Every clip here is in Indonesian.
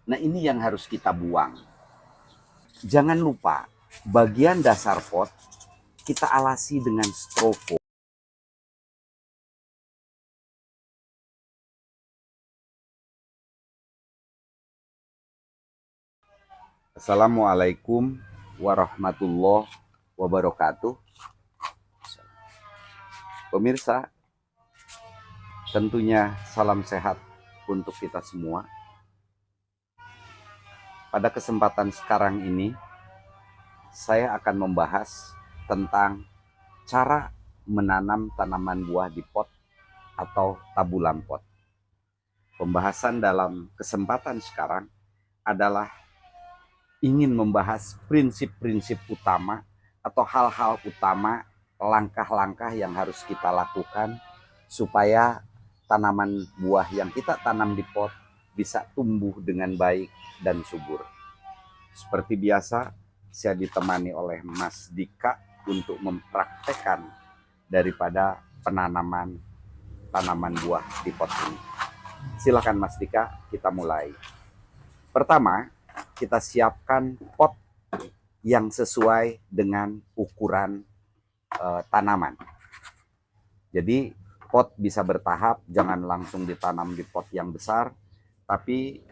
Nah, ini yang harus kita buang. Jangan lupa, bagian dasar pot kita alasi dengan styrofoam. Assalamualaikum warahmatullahi wabarakatuh. Pemirsa, tentunya salam sehat untuk kita semua. Pada kesempatan sekarang ini, saya akan membahas tentang cara menanam tanaman buah di pot atau tabulam pot. Pembahasan dalam kesempatan sekarang adalah ingin membahas prinsip-prinsip utama atau hal-hal utama, langkah-langkah yang harus kita lakukan supaya tanaman buah yang kita tanam di pot bisa tumbuh dengan baik dan subur. Seperti biasa, saya ditemani oleh Mas Dika untuk mempraktekkan daripada penanaman tanaman buah di pot ini. Silakan Mas Dika, kita mulai. Pertama, kita siapkan pot yang sesuai dengan ukuran tanaman. Jadi pot bisa bertahap, jangan langsung ditanam di pot yang besar, tapi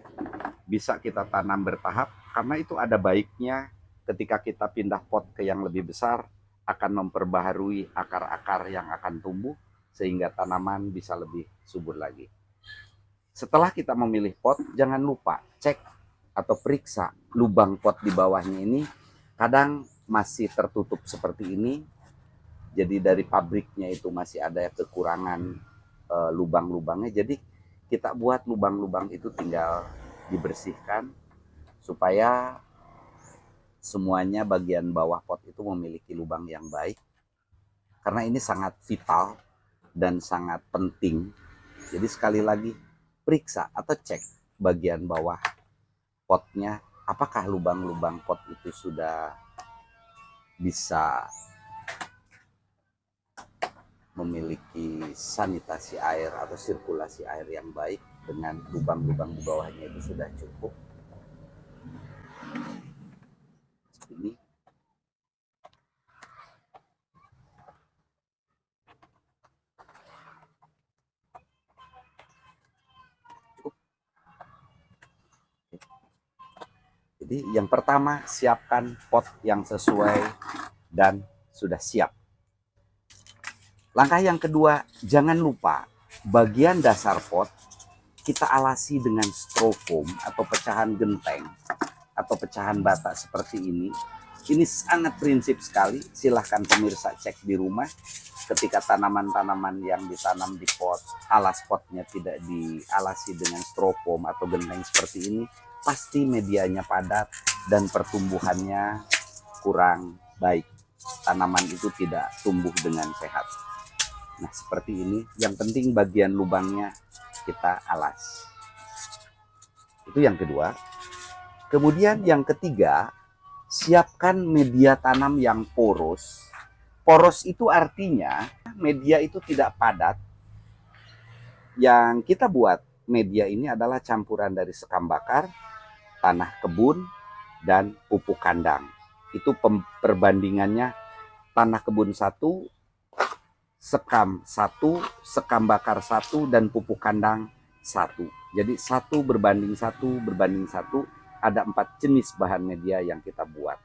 bisa kita tanam bertahap karena itu ada baiknya ketika kita pindah pot ke yang lebih besar akan memperbaharui akar-akar yang akan tumbuh sehingga tanaman bisa lebih subur lagi. Setelah kita memilih pot, jangan lupa cek atau periksa lubang pot di bawahnya ini. Kadang masih tertutup seperti ini, jadi dari pabriknya itu masih ada kekurangan lubang-lubangnya. Jadi kita buat lubang-lubang itu tinggal dibersihkan supaya semuanya bagian bawah pot itu memiliki lubang yang baik. Karena ini sangat vital dan sangat penting. Jadi sekali lagi, periksa atau cek bagian bawah potnya, apakah lubang-lubang pot itu sudah bisa memiliki sanitasi air atau sirkulasi air yang baik dengan lubang-lubang di bawahnya itu sudah cukup. Ini cukup. Jadi yang pertama, siapkan pot yang sesuai dan sudah siap. Langkah yang kedua, jangan lupa bagian dasar pot kita alasi dengan styrofoam atau pecahan genteng atau pecahan bata seperti ini. Ini sangat prinsip sekali. Silahkan pemirsa cek di rumah. Ketika tanaman-tanaman yang ditanam di pot, alas potnya tidak dialasi dengan styrofoam atau genteng seperti ini, pasti medianya padat dan pertumbuhannya kurang baik. Tanaman itu tidak tumbuh dengan sehat. Nah, seperti ini. Yang penting bagian lubangnya kita alas. Itu yang kedua. Kemudian yang ketiga, siapkan media tanam yang poros. Poros itu artinya media itu tidak padat. Yang kita buat media ini adalah campuran dari sekam bakar, tanah kebun, dan pupuk kandang. Itu perbandingannya tanah kebun 1, sekam 1, sekam bakar 1, dan pupuk kandang 1. Jadi 1 berbanding 1 berbanding 1, ada 4 jenis bahan media yang kita buat.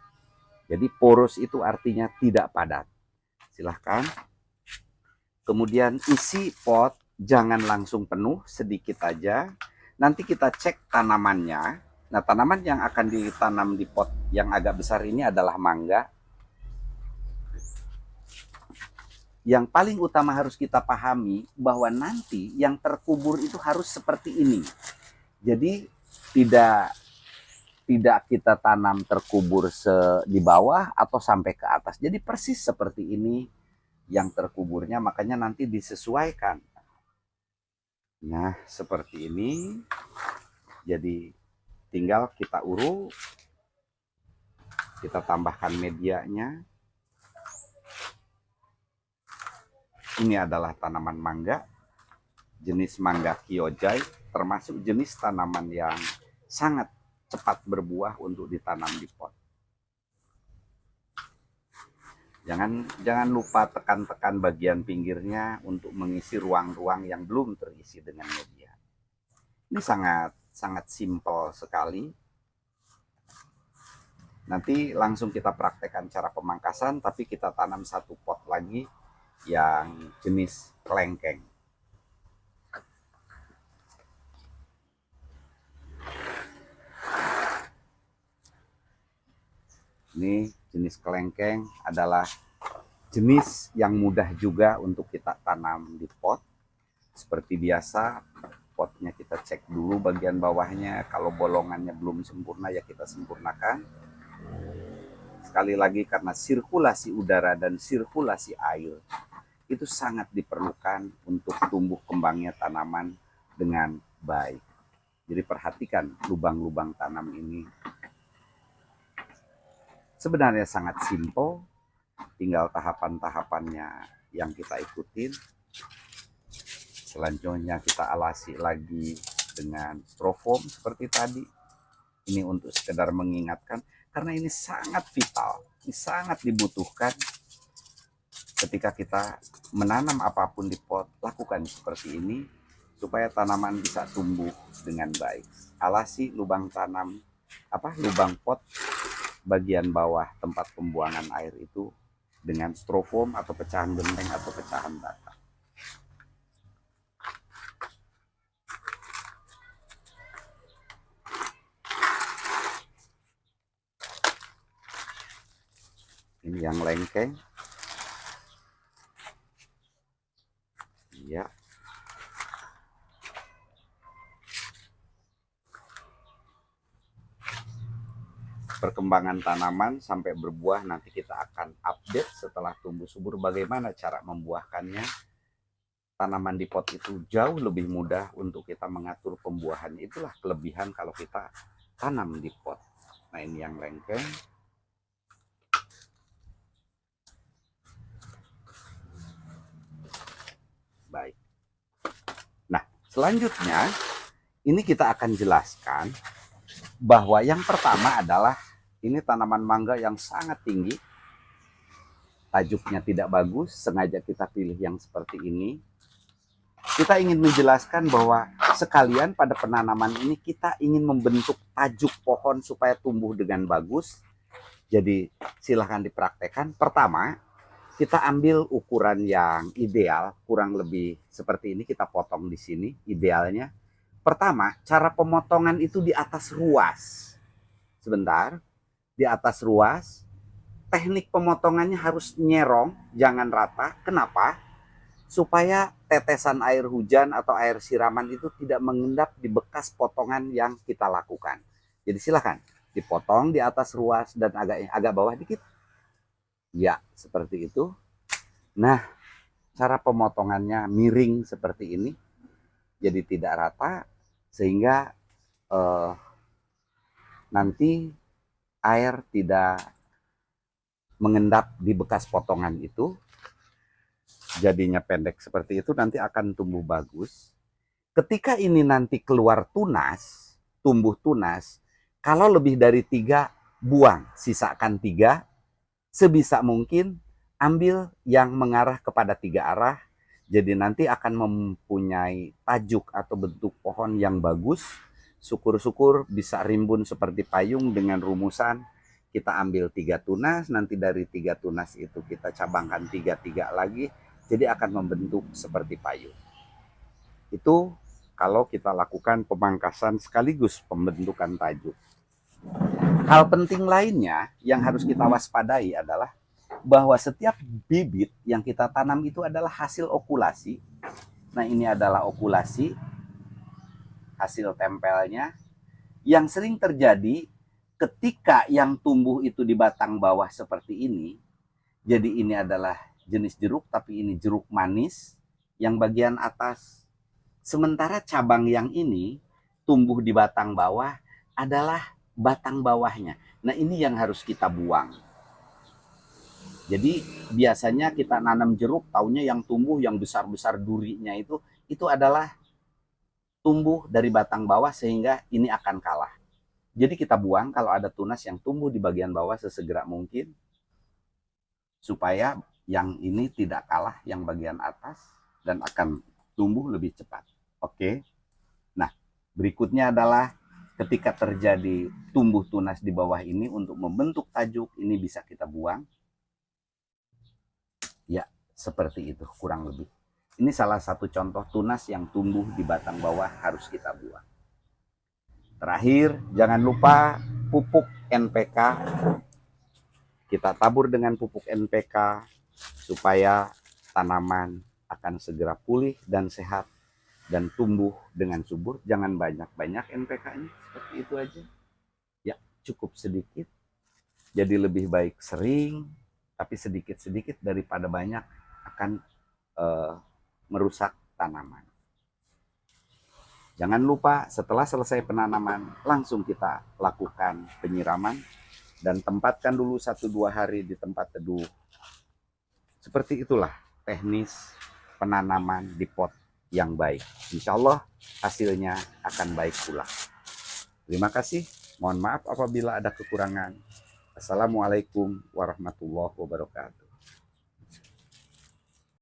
Jadi poros itu artinya tidak padat. Silahkan. Kemudian isi pot jangan langsung penuh, sedikit aja. Nanti kita cek tanamannya. Nah, tanaman yang akan ditanam di pot yang agak besar ini adalah mangga. Yang paling utama harus kita pahami bahwa nanti yang terkubur itu harus seperti ini. Jadi tidak kita tanam terkubur di bawah atau sampai ke atas. Jadi persis seperti ini yang terkuburnya, makanya nanti disesuaikan. Nah, seperti ini. Jadi tinggal kita urut, kita tambahkan medianya. Ini adalah tanaman mangga, jenis mangga kyojai, termasuk jenis tanaman yang sangat cepat berbuah untuk ditanam di pot. Jangan lupa tekan-tekan bagian pinggirnya untuk mengisi ruang-ruang yang belum terisi dengan media. Ini sangat simpel sekali. Nanti langsung kita praktekkan cara pemangkasan, tapi kita tanam satu pot lagi yang jenis kelengkeng. Ini jenis kelengkeng adalah jenis yang mudah juga untuk kita tanam di pot. Seperti biasa, potnya kita cek dulu bagian bawahnya. Kalau bolongannya belum sempurna ya kita sempurnakan. Sekali lagi, karena sirkulasi udara dan sirkulasi air itu sangat diperlukan untuk tumbuh kembangnya tanaman dengan baik. Jadi perhatikan lubang-lubang tanam ini. Sebenarnya sangat simpel, tinggal tahapan-tahapannya yang kita ikutin. Selanjutnya kita alasi lagi dengan strofoam seperti tadi. Ini untuk sekedar mengingatkan, karena ini sangat vital, ini sangat dibutuhkan ketika kita menanam apapun di pot. Lakukan seperti ini supaya tanaman bisa tumbuh dengan baik. Alasi lubang tanam, lubang pot bagian bawah tempat pembuangan air itu dengan strofoam atau pecahan genteng atau pecahan bata. Ini yang lengkeng. Ya. Perkembangan tanaman sampai berbuah nanti kita akan update setelah tumbuh subur bagaimana cara membuahkannya. Tanaman di pot itu jauh lebih mudah untuk kita mengatur pembuahan. Itulah kelebihan kalau kita tanam di pot. Nah, ini yang lengkeng. Baik. Nah, selanjutnya ini kita akan jelaskan bahwa yang pertama adalah ini tanaman mangga yang sangat tinggi. Tajuknya tidak bagus, sengaja kita pilih yang seperti ini. Kita ingin menjelaskan bahwa sekalian pada penanaman ini kita ingin membentuk tajuk pohon supaya tumbuh dengan bagus. Jadi silahkan dipraktekkan. Pertama, kita ambil ukuran yang ideal, kurang lebih seperti ini, kita potong di sini idealnya. Pertama, cara pemotongan itu di atas ruas. Sebentar, di atas ruas. Teknik pemotongannya harus nyerong, jangan rata. Kenapa? Supaya tetesan air hujan atau air siraman itu tidak mengendap di bekas potongan yang kita lakukan. Jadi silakan dipotong di atas ruas dan agak bawah dikit. Ya, seperti itu. Nah, cara pemotongannya miring seperti ini. Jadi tidak rata, sehingga nanti air tidak mengendap di bekas potongan itu. Jadinya pendek seperti itu, nanti akan tumbuh bagus. Ketika ini nanti keluar tunas, tumbuh tunas, kalau lebih dari 3, buang, sisakan 3. Sebisa mungkin ambil yang mengarah kepada 3 arah. Jadi nanti akan mempunyai tajuk atau bentuk pohon yang bagus. Syukur-syukur bisa rimbun seperti payung dengan rumusan kita ambil 3 tunas, nanti dari 3 tunas itu kita cabangkan 3 lagi, jadi akan membentuk seperti payung. Itu kalau kita lakukan pemangkasan sekaligus pembentukan tajuk. Hal penting lainnya yang harus kita waspadai adalah bahwa setiap bibit yang kita tanam itu adalah hasil okulasi. Nah, ini adalah okulasi, hasil tempelnya. Yang sering terjadi ketika yang tumbuh itu di batang bawah seperti ini. Jadi ini adalah jenis jeruk, tapi ini jeruk manis yang bagian atas. Sementara cabang yang ini tumbuh di batang bawah adalah batang bawahnya. Nah, ini yang harus kita buang. Jadi biasanya kita nanam jeruk, taunya yang tumbuh yang besar-besar durinya itu adalah tumbuh dari batang bawah, sehingga ini akan kalah. Jadi kita buang kalau ada tunas yang tumbuh di bagian bawah sesegera mungkin, supaya yang ini tidak kalah yang bagian atas dan akan tumbuh lebih cepat. Oke. Nah, berikutnya adalah ketika terjadi tumbuh tunas di bawah ini, untuk membentuk tajuk ini bisa kita buang. Ya, seperti itu kurang lebih. Ini salah satu contoh tunas yang tumbuh di batang bawah harus kita buang. Terakhir, jangan lupa pupuk NPK. Kita tabur dengan pupuk NPK supaya tanaman akan segera pulih dan sehat dan tumbuh dengan subur. Jangan banyak-banyak NPK-nya, seperti itu aja. Ya, cukup sedikit. Jadi lebih baik sering, tapi sedikit-sedikit daripada banyak, akan merusak tanaman. Jangan lupa setelah selesai penanaman, langsung kita lakukan penyiraman dan tempatkan dulu 1-2 hari di tempat teduh. Seperti itulah teknis penanaman di pot yang baik. Insya Allah hasilnya akan baik pula. Terima kasih. Mohon maaf apabila ada kekurangan. Assalamualaikum warahmatullahi wabarakatuh.